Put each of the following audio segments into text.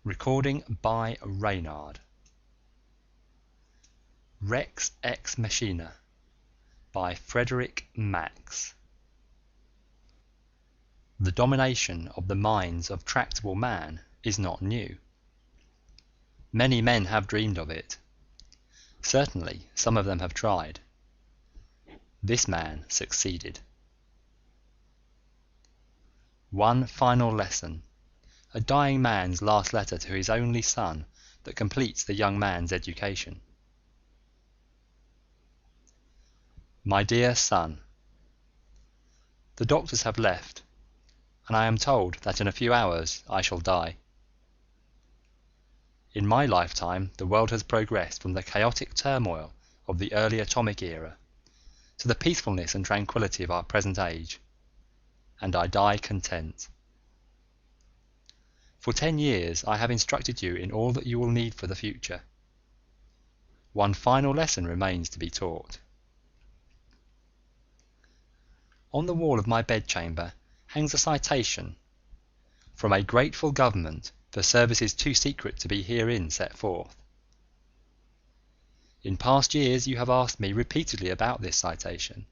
Recording by Reynard. Rex Ex Machina by Frederic Max. The domination of the minds of tractable man is not new. Many men have dreamed of it. Certainly some of them have tried. This man succeeded. One final lesson, a dying man's last letter to his only son that completes the young man's education. My dear son, the doctors have left, and I am told that in a few hours I shall die. In my lifetime the world has progressed from the chaotic turmoil of the early atomic era to the peacefulness and tranquility of our present age, and I die content. For 10 years I have instructed you in all that you will need for the future. One final lesson remains to be taught. On the wall of my bedchamber hangs a citation from a grateful government for services too secret to be herein set forth. In past years you have asked me repeatedly about this citation,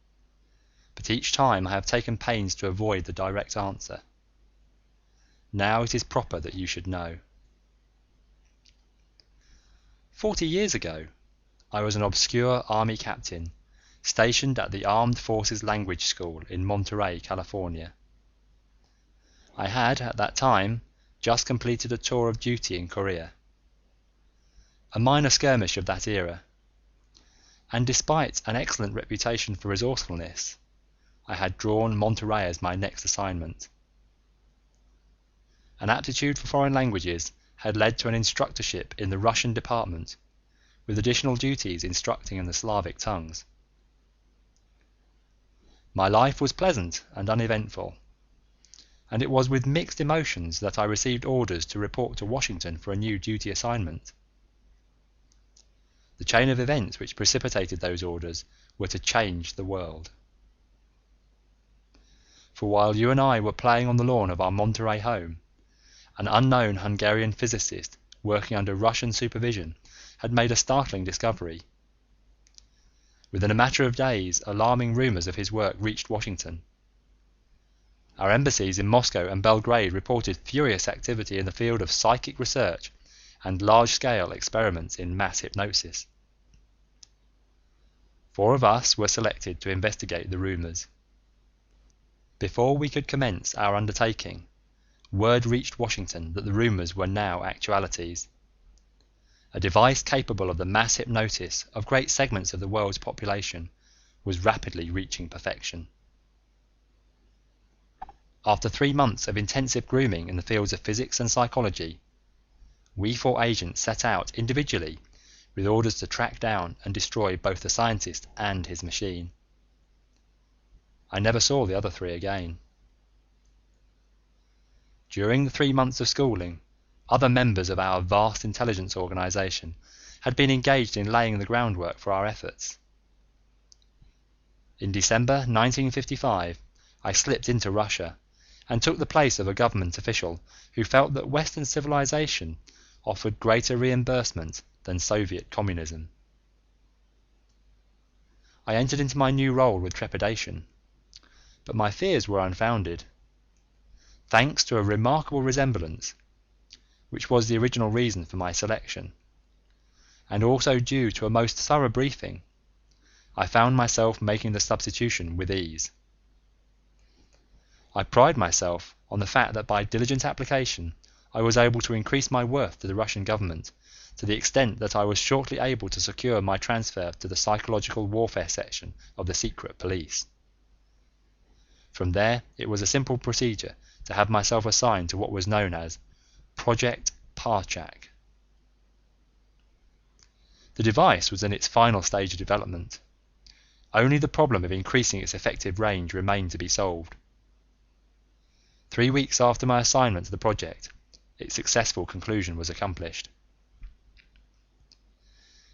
but each time I have taken pains to avoid the direct answer. Now it is proper that you should know. 40 years ago, I was an obscure army captain stationed at the Armed Forces Language School in Monterey, California. I had, at that time, just completed a tour of duty in Korea, a minor skirmish of that era, and despite an excellent reputation for resourcefulness, I had drawn Monterey as my next assignment. An aptitude for foreign languages had led to an instructorship in the Russian department, with additional duties instructing in the Slavic tongues. My life was pleasant and uneventful, and it was with mixed emotions that I received orders to report to Washington for a new duty assignment. The chain of events which precipitated those orders were to change the world. For while you and I were playing on the lawn of our Monterey home, an unknown Hungarian physicist working under Russian supervision had made a startling discovery. Within a matter of days, alarming rumours of his work reached Washington. Our embassies in Moscow and Belgrade reported furious activity in the field of psychic research and large-scale experiments in mass hypnosis. 4 of us were selected to investigate the rumours. Before we could commence our undertaking, word reached Washington that the rumours were now actualities. A device capable of the mass hypnosis of great segments of the world's population was rapidly reaching perfection. After 3 months of intensive grooming in the fields of physics and psychology, we 4 agents set out individually with orders to track down and destroy both the scientist and his machine. I never saw the other 3 again. During the 3 months of schooling, other members of our vast intelligence organization had been engaged in laying the groundwork for our efforts. In December 1955, I slipped into Russia and took the place of a government official who felt that Western civilization offered greater reimbursement than Soviet communism. I entered into my new role with trepidation, but my fears were unfounded. Thanks to a remarkable resemblance, which was the original reason for my selection, and also due to a most thorough briefing, I found myself making the substitution with ease. I pride myself on the fact that by diligent application I was able to increase my worth to the Russian government to the extent that I was shortly able to secure my transfer to the psychological warfare section of the secret police. From there it was a simple procedure to have myself assigned to what was known as Project Parchak. The device was in its final stage of development. Only the problem of increasing its effective range remained to be solved. 3 weeks after my assignment to the project, its successful conclusion was accomplished.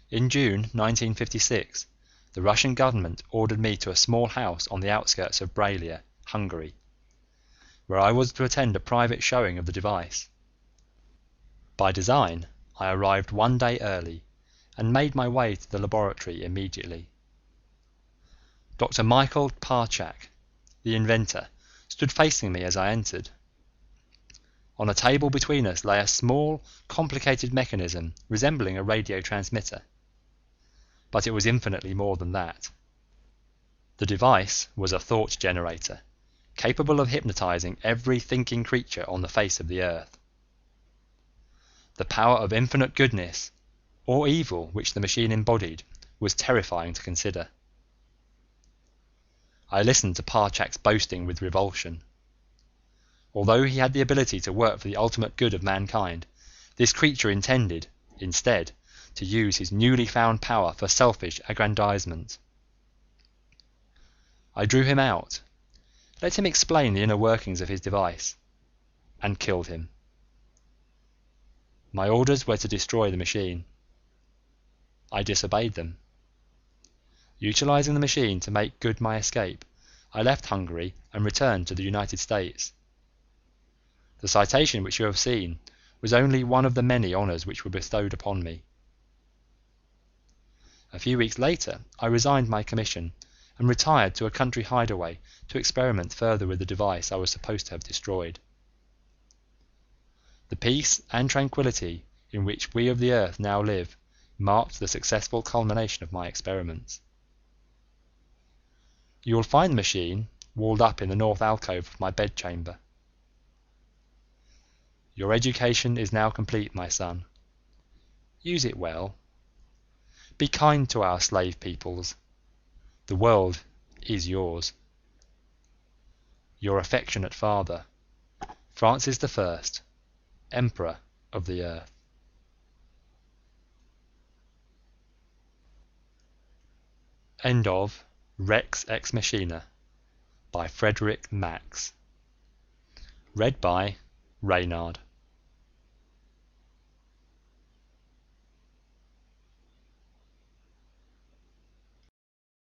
In June 1956, the Russian government ordered me to a small house on the outskirts of Braila, Hungary, where I was to attend a private showing of the device. By design, I arrived one day early and made my way to the laboratory immediately. Dr. Michael Parchak, the inventor, stood facing me as I entered. On a table between us lay a small, complicated mechanism resembling a radio transmitter, but it was infinitely more than that. The device was a thought generator, capable of hypnotizing every thinking creature on the face of the earth. The power of infinite goodness, or evil, which the machine embodied was terrifying to consider. I listened to Parchak's boasting with revulsion. Although he had the ability to work for the ultimate good of mankind, this creature intended, instead, to use his newly found power for selfish aggrandizement. I drew him out, let him explain the inner workings of his device, and killed him. My orders were to destroy the machine. I disobeyed them. Utilizing the machine to make good my escape, I left Hungary and returned to the United States. The citation which you have seen was only one of the many honors which were bestowed upon me. A few weeks later, I resigned my commission and retired to a country hideaway to experiment further with the device I was supposed to have destroyed. The peace and tranquility in which we of the earth now live marked the successful culmination of my experiments. You will find the machine walled up in the north alcove of my bedchamber. Your education is now complete, my son. Use it well. Be kind to our slave peoples. The world is yours. Your affectionate father, Francis I, Emperor of the Earth. End of Rex Ex Machina by Frederic Max. Read by Reynard.